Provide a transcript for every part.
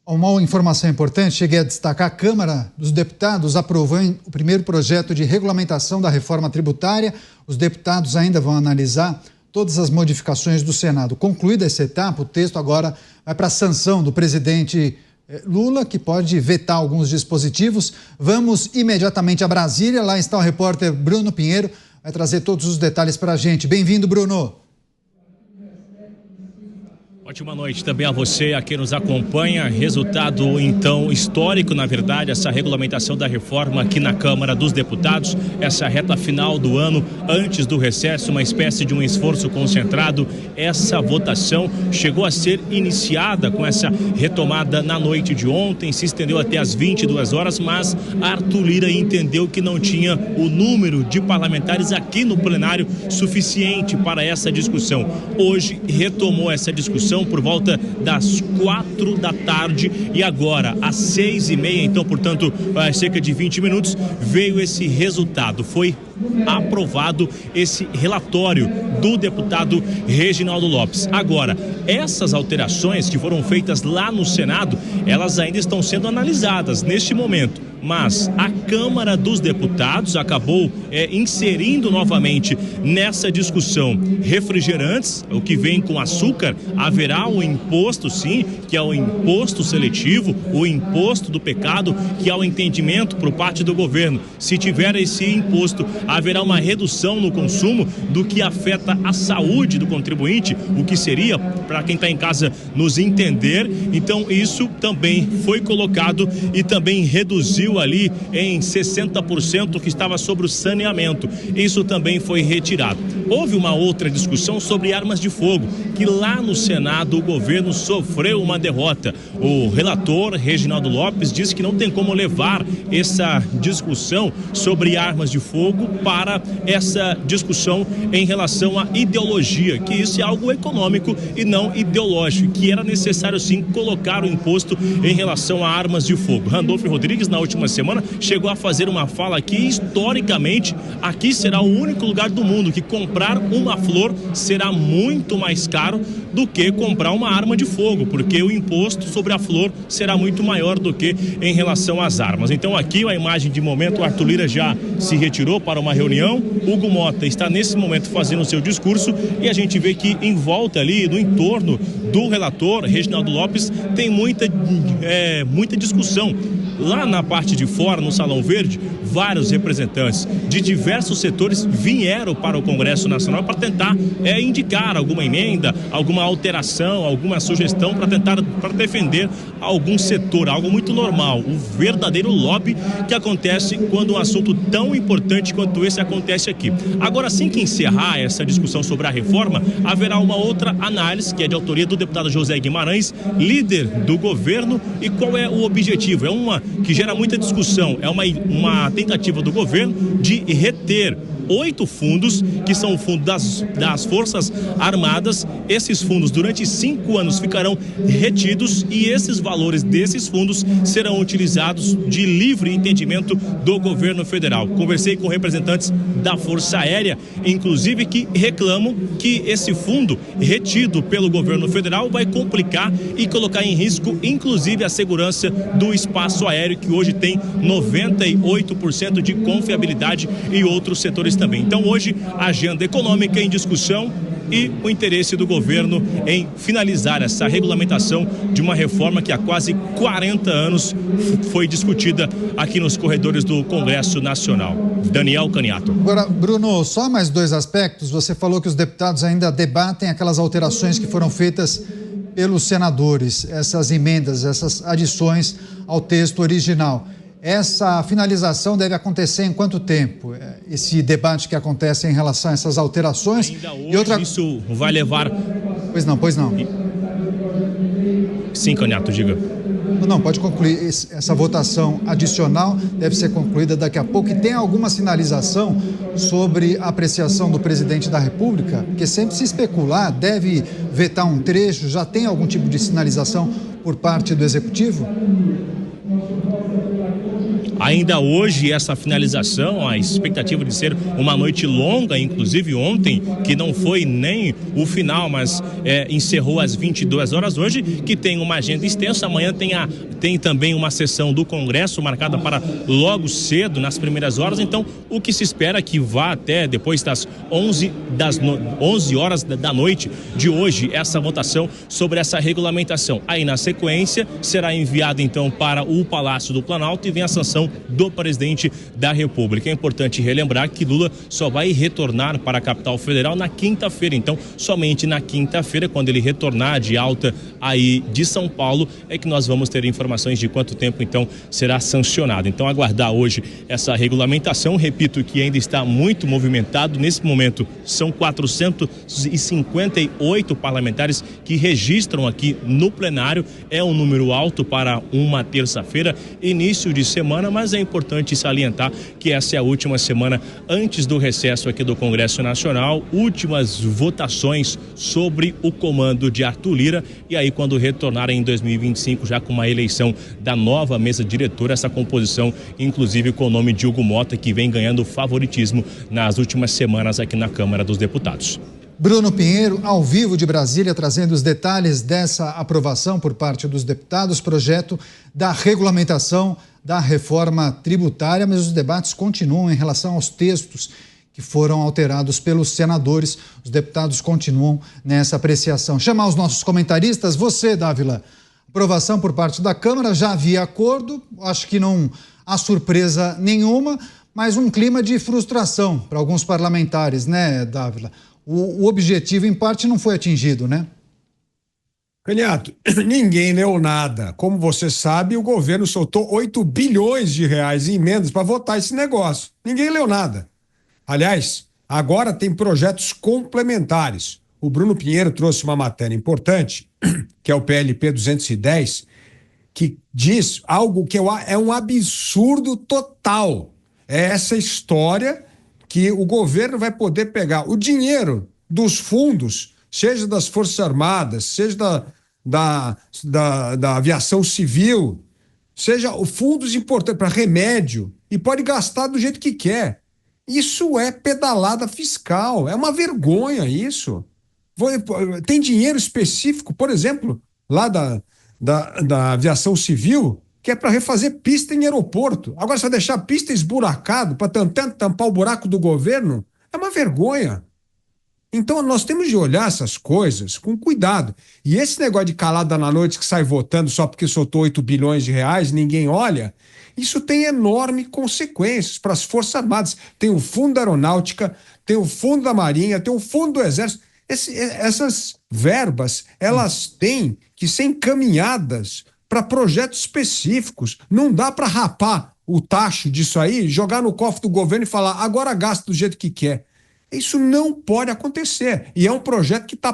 Uma informação importante, cheguei a destacar: a Câmara dos Deputados aprovou o primeiro projeto de regulamentação da reforma tributária. Os deputados ainda vão analisar todas as modificações do Senado. Concluída essa etapa, o texto agora vai para a sanção do presidente Lula, que pode vetar alguns dispositivos. Vamos imediatamente a Brasília, lá está o repórter Bruno Pinheiro, vai trazer todos os detalhes para a gente. Bem-vindo, Bruno. Ótima noite também a você, a quem nos acompanha. Resultado, então, histórico, na verdade, essa regulamentação da reforma aqui na Câmara dos Deputados, essa reta final do ano, antes do recesso, uma espécie de um esforço concentrado. Essa votação chegou a ser iniciada com essa retomada na noite de ontem, se estendeu até às 22 horas, mas Arthur Lira entendeu que não tinha o número de parlamentares aqui no plenário suficiente para essa discussão. Hoje retomou essa discussão por volta das 4 da tarde e agora às 6h30, então, portanto, cerca de 20 minutos, veio esse resultado. Foi aprovado esse relatório do deputado Reginaldo Lopes. Agora, essas alterações que foram feitas lá no Senado, elas ainda estão sendo analisadas neste momento. Mas a Câmara dos Deputados acabou inserindo novamente nessa discussão refrigerantes, o que vem com açúcar. Haverá um imposto, sim, que é o imposto seletivo, o imposto do pecado, que é o entendimento por parte do governo. Se tiver esse imposto, haverá uma redução no consumo, do que afeta a saúde do contribuinte, o que seria, para quem está em casa nos entender. Então isso também foi colocado e também reduziu ali em 60% que estava sobre o saneamento. Isso também foi retirado. Houve uma outra discussão sobre armas de fogo, que lá no Senado o governo sofreu uma derrota. O relator Reginaldo Lopes disse que não tem como levar essa discussão sobre armas de fogo para essa discussão em relação à ideologia, que isso é algo econômico e não ideológico, que era necessário sim colocar o imposto em relação a armas de fogo. Randolfo Rodrigues, na última semana, chegou a fazer uma fala que, historicamente, aqui será o único lugar do mundo que comprar uma flor será muito mais caro do que comprar uma arma de fogo, porque o imposto sobre a flor será muito maior do que em relação às armas. Então aqui a imagem de momento, o Arthur Lira já se retirou para uma reunião, Hugo Mota está nesse momento fazendo o seu discurso e a gente vê que em volta ali, no entorno do relator Reginaldo Lopes, tem muita discussão. Lá na parte de fora, no Salão Verde, vários representantes de diversos setores vieram para o Congresso Nacional para tentar indicar alguma emenda, alguma alteração, alguma sugestão para defender algum setor, algo muito normal, o verdadeiro lobby que acontece quando um assunto tão importante quanto esse acontece aqui. Agora, assim que encerrar essa discussão sobre a reforma, haverá uma outra análise, que é de autoria do deputado José Guimarães, líder do governo. E qual é o objetivo? É uma que gera muita discussão, é uma tentativa do governo de reter 8 fundos, que são o fundo das Forças Armadas. Esses fundos, durante 5 anos, ficarão retidos e esses valores desses fundos serão utilizados de livre entendimento do governo federal. Conversei com representantes da Força Aérea, inclusive, que reclamam que esse fundo retido pelo governo federal vai complicar e colocar em risco, inclusive, a segurança do espaço aéreo, que hoje tem 98% de confiabilidade, e outros setores também. Então hoje a agenda econômica em discussão e o interesse do governo em finalizar essa regulamentação de uma reforma que há quase 40 anos foi discutida aqui nos corredores do Congresso Nacional. Daniel Caniato. Agora, Bruno, só mais 2 aspectos. Você falou que os deputados ainda debatem aquelas alterações que foram feitas pelos senadores, essas emendas, essas adições ao texto original. Essa finalização deve acontecer em quanto tempo? Esse debate que acontece em relação a essas alterações? Ainda hoje isso vai levar... Pois não. Sim, Caniato, diga. Não, pode concluir. Essa votação adicional deve ser concluída daqui a pouco. E tem alguma sinalização sobre a apreciação do presidente da República? Porque sempre se especula, deve vetar um trecho, já tem algum tipo de sinalização por parte do Executivo? ainda hoje essa finalização, a expectativa de ser uma noite longa, inclusive ontem, que não foi nem o final, mas encerrou às 22 horas hoje, que tem uma agenda extensa. Amanhã tem também uma sessão do Congresso marcada para logo cedo, nas primeiras horas. Então, o que se espera é que vá até depois das 11 horas da noite de hoje, essa votação sobre essa regulamentação. Aí, na sequência, será enviado então para o Palácio do Planalto e vem a sanção do presidente da República. É importante relembrar que Lula só vai retornar para a capital federal na quinta-feira. Então, somente na quinta-feira, quando ele retornar de alta aí de São Paulo, é que nós vamos ter informações de quanto tempo então será sancionado. Então, aguardar hoje essa regulamentação. Repito que ainda está muito movimentado. Nesse momento, são 458 parlamentares que registram aqui no plenário. É um número alto para uma terça-feira, início de semana, mas é importante salientar que essa é a última semana antes do recesso aqui do Congresso Nacional, últimas votações sobre o comando de Arthur Lira, e aí quando retornarem em 2025, já com uma eleição da nova mesa diretora, essa composição, inclusive com o nome de Hugo Mota, que vem ganhando favoritismo nas últimas semanas aqui na Câmara dos Deputados. Bruno Pinheiro, ao vivo de Brasília, trazendo os detalhes dessa aprovação por parte dos deputados, projeto da regulamentação da reforma tributária, mas os debates continuam em relação aos textos que foram alterados pelos senadores. Os deputados continuam nessa apreciação. Chamar os nossos comentaristas. Você, Dávila, aprovação por parte da Câmara, já havia acordo, acho que não há surpresa nenhuma, mas um clima de frustração para alguns parlamentares, né, Dávila? O objetivo, em parte, não foi atingido, né? Candidato, ninguém leu nada. Como você sabe, o governo soltou 8 bilhões de reais em emendas para votar esse negócio. Ninguém leu nada. Aliás, agora tem projetos complementares. O Bruno Pinheiro trouxe uma matéria importante, que é o PLP 210, que diz algo que é um absurdo total. É essa história que o governo vai poder pegar o dinheiro dos fundos, seja das Forças Armadas, seja da aviação civil, seja fundos importantes para remédio, e pode gastar do jeito que quer. Isso é pedalada fiscal, é uma vergonha isso. Tem dinheiro específico, por exemplo, lá da aviação civil, que é para refazer pista em aeroporto. Agora, se vai deixar a pista esburacado para tentar tampar o buraco do governo, é uma vergonha. Então, nós temos de olhar essas coisas com cuidado. E esse negócio de calada na noite que sai votando só porque soltou 8 bilhões de reais, ninguém olha, isso tem enormes consequências para as Forças Armadas. Tem o Fundo da Aeronáutica, tem o Fundo da Marinha, tem o Fundo do Exército. Essas verbas, elas têm que ser encaminhadas para projetos específicos. Não dá para rapar o tacho disso aí, jogar no cofre do governo e falar, agora gasta do jeito que quer. Isso não pode acontecer. E é um projeto que está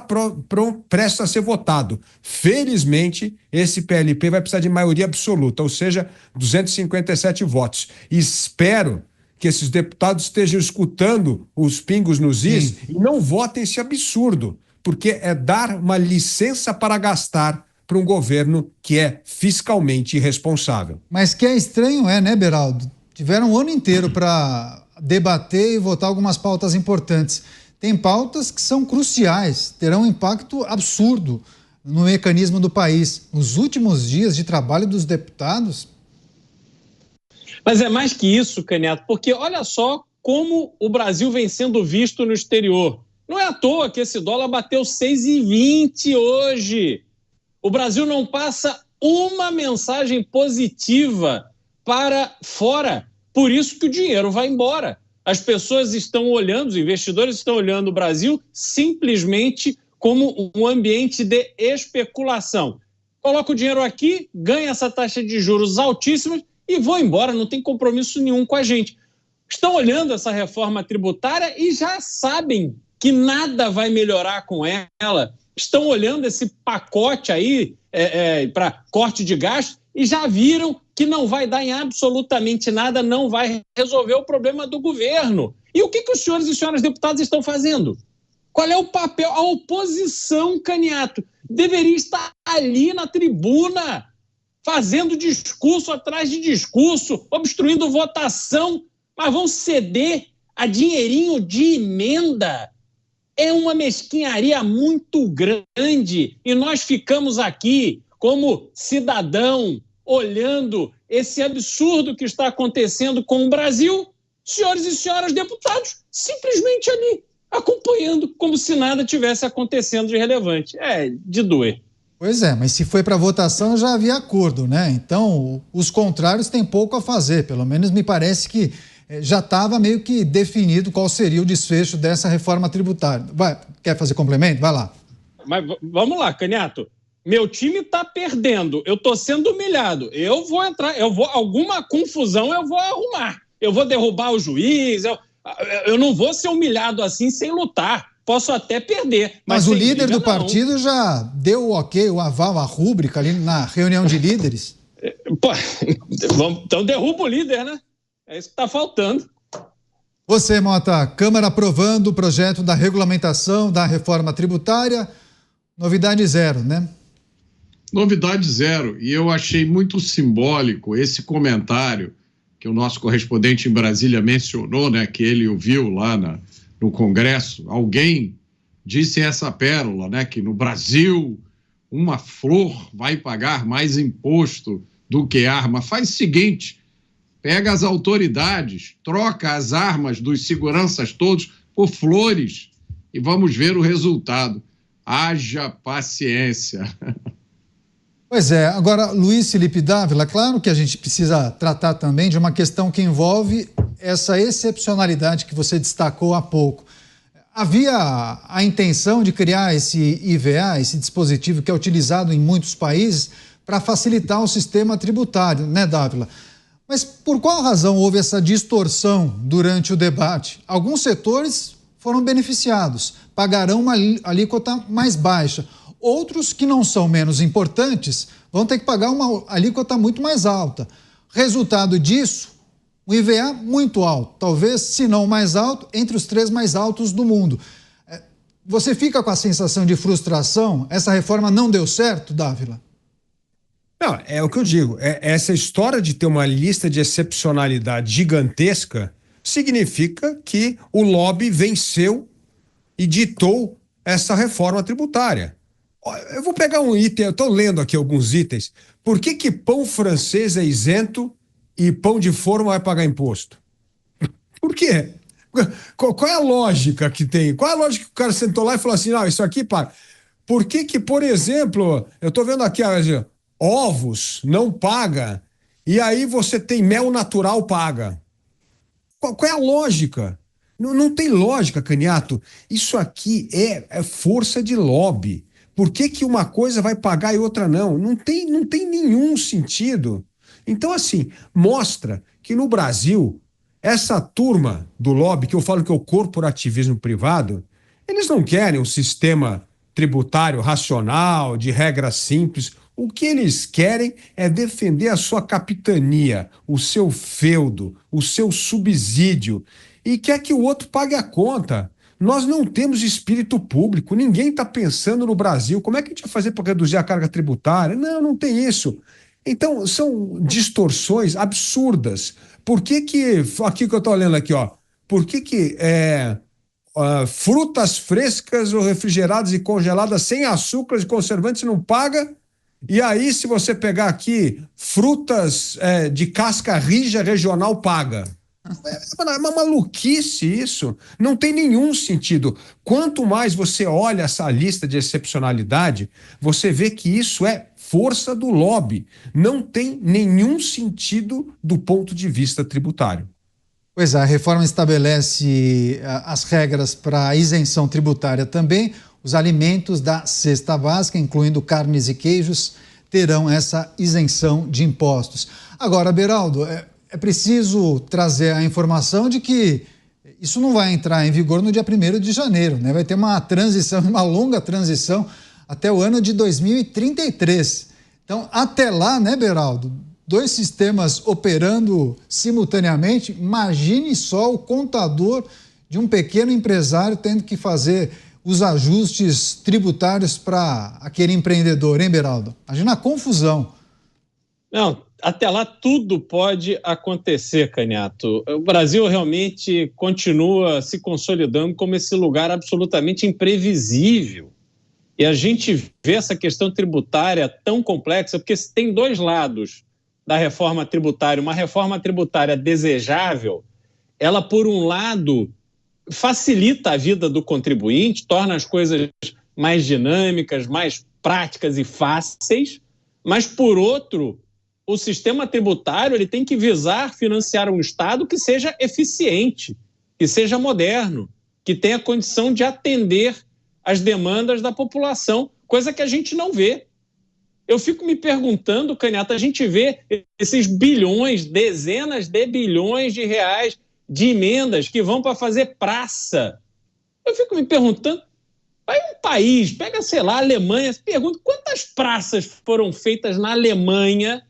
prestes a ser votado. Felizmente, esse PLP vai precisar de maioria absoluta, ou seja, 257 votos. E espero que esses deputados estejam escutando os pingos nos is e não votem esse absurdo, porque é dar uma licença para gastar para um governo que é fiscalmente irresponsável. Mas que é estranho, né, Beraldo? Tiveram um ano inteiro para debater e votar algumas pautas importantes. Tem pautas que são cruciais, terão um impacto absurdo no mecanismo do país. Nos últimos dias de trabalho dos deputados... Mas é mais que isso, Candidato, porque olha só como o Brasil vem sendo visto no exterior. Não é à toa que esse dólar bateu 6,20 hoje. O Brasil não passa uma mensagem positiva para fora. Por isso que o dinheiro vai embora. As pessoas estão olhando, os investidores estão olhando o Brasil simplesmente como um ambiente de especulação. Coloca o dinheiro aqui, ganha essa taxa de juros altíssima e vou embora, não tem compromisso nenhum com a gente. Estão olhando essa reforma tributária e já sabem que nada vai melhorar com ela. Estão olhando esse pacote aí para corte de gastos e já viram que não vai dar em absolutamente nada, não vai resolver o problema do governo. E o que os senhores e senhoras deputados estão fazendo? Qual é o papel? A oposição, Caniato, deveria estar ali na tribuna fazendo discurso atrás de discurso, obstruindo votação, mas vão ceder a dinheirinho de emenda. É uma mesquinharia muito grande e nós ficamos aqui como cidadão olhando esse absurdo que está acontecendo com o Brasil, senhores e senhoras deputados, simplesmente ali, acompanhando como se nada tivesse acontecendo de relevante. É de doer. Pois é, mas se foi para votação já havia acordo, né? Então, os contrários têm pouco a fazer, pelo menos me parece que já estava meio que definido qual seria o desfecho dessa reforma tributária. Quer fazer complemento? Vai lá. Mas vamos lá, Canhato. Meu time está perdendo, eu estou sendo humilhado. Eu vou entrar, alguma confusão eu vou arrumar. Eu vou derrubar o juiz, eu não vou ser humilhado assim sem lutar. Posso até perder. Mas o líder do partido já deu o ok, o aval, a rúbrica ali na reunião de líderes. Pô, então derruba o líder, né? É isso que está faltando. Você, Mota, Câmara aprovando o projeto da regulamentação da reforma tributária, novidade zero, né? Novidade zero. E eu achei muito simbólico esse comentário que o nosso correspondente em Brasília mencionou, né? Que ele ouviu lá no Congresso. Alguém disse essa pérola, né? Que no Brasil uma flor vai pagar mais imposto do que arma. Faz o seguinte, pega as autoridades, troca as armas dos seguranças todos por flores e vamos ver o resultado. Haja paciência. Pois é, agora, Luiz Felipe Dávila, claro que a gente precisa tratar também de uma questão que envolve essa excepcionalidade que você destacou há pouco. Havia a intenção de criar esse IVA, esse dispositivo que é utilizado em muitos países para facilitar o sistema tributário, né, Dávila? Mas por qual razão houve essa distorção durante o debate? Alguns setores foram beneficiados, pagarão uma alíquota mais baixa. Outros, que não são menos importantes, vão ter que pagar uma alíquota muito mais alta. Resultado disso, o IVA muito alto, talvez, se não o mais alto, entre os 3 mais altos do mundo. Você fica com a sensação de frustração? Essa reforma não deu certo, Dávila? Não, é o que eu digo. Essa história de ter uma lista de excepcionalidade gigantesca significa que o lobby venceu e ditou essa reforma tributária. Eu vou pegar um item, eu estou lendo aqui alguns itens. Por que pão francês é isento e pão de forma vai pagar imposto? Por quê? Qual é a lógica que tem? Qual é a lógica que o cara sentou lá e falou assim, não, isso aqui paga? Por que, por exemplo, eu estou vendo aqui, ovos não paga e aí você tem mel natural paga? Qual é a lógica? Não tem lógica, Canhato. Isso aqui é força de lobby. Por que uma coisa vai pagar e outra não? Não tem nenhum sentido. Então, assim, mostra que no Brasil, essa turma do lobby, que eu falo que é o corporativismo privado, eles não querem um sistema tributário racional, de regras simples. O que eles querem é defender a sua capitania, o seu feudo, o seu subsídio, e quer que o outro pague a conta. Nós não temos espírito público, ninguém está pensando no Brasil, como é que a gente vai fazer para reduzir a carga tributária? Não tem isso. Então, são distorções absurdas. Por que aqui que eu estou lendo aqui, por que frutas frescas ou refrigeradas e congeladas sem açúcares e conservantes não paga? E aí, se você pegar aqui frutas de casca rija regional, paga. É uma maluquice isso, não tem nenhum sentido. Quanto mais você olha essa lista de excepcionalidade, você vê que isso é força do lobby, não tem nenhum sentido do ponto de vista tributário. Pois é, a reforma estabelece as regras para a isenção tributária também. Os alimentos da cesta básica, incluindo carnes e queijos, terão essa isenção de impostos. Agora, Beraldo, é preciso trazer a informação de que isso não vai entrar em vigor no dia 1º de janeiro, né? Vai ter uma transição, uma longa transição até o ano de 2033. Então, até lá, né, Beraldo? 2 sistemas operando simultaneamente, imagine só o contador de um pequeno empresário tendo que fazer os ajustes tributários para aquele empreendedor, hein, Beraldo? Imagina a confusão. Não, até lá tudo pode acontecer, Canhato. O Brasil realmente continua se consolidando como esse lugar absolutamente imprevisível. E a gente vê essa questão tributária tão complexa, porque tem dois lados da reforma tributária. Uma reforma tributária desejável, ela, por um lado, facilita a vida do contribuinte, torna as coisas mais dinâmicas, mais práticas e fáceis, mas, por outro, o sistema tributário ele tem que visar financiar um Estado que seja eficiente, que seja moderno, que tenha condição de atender às demandas da população, coisa que a gente não vê. Eu fico me perguntando, Canhato, a gente vê esses bilhões, dezenas de bilhões de reais de emendas que vão para fazer praça. Eu fico me perguntando, vai um país, pega, sei lá, a Alemanha, se pergunta quantas praças foram feitas na Alemanha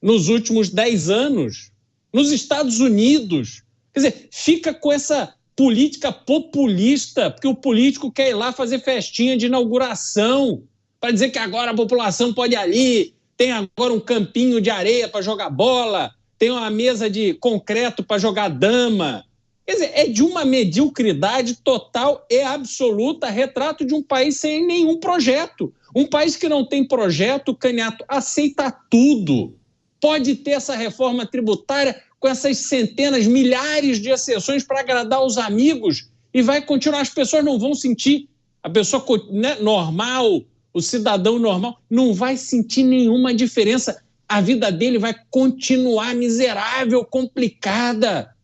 nos últimos 10 anos, nos Estados Unidos. Quer dizer, fica com essa política populista, porque o político quer ir lá fazer festinha de inauguração, para dizer que agora a população pode ir ali, tem agora um campinho de areia para jogar bola, tem uma mesa de concreto para jogar dama. Quer dizer, é de uma mediocridade total e absoluta, retrato de um país sem nenhum projeto. Um país que não tem projeto, Canhato, aceita tudo. Pode ter essa reforma tributária com essas centenas, milhares de exceções para agradar os amigos e vai continuar, as pessoas não vão sentir, a pessoa, né, normal, o cidadão normal, não vai sentir nenhuma diferença. A vida dele vai continuar miserável, complicada.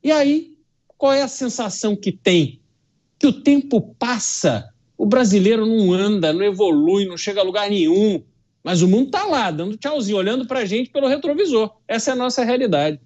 E aí, qual é a sensação que tem? Que o tempo passa, o brasileiro não anda, não evolui, não chega a lugar nenhum, mas o mundo está lá, dando tchauzinho, olhando para a gente pelo retrovisor. Essa é a nossa realidade.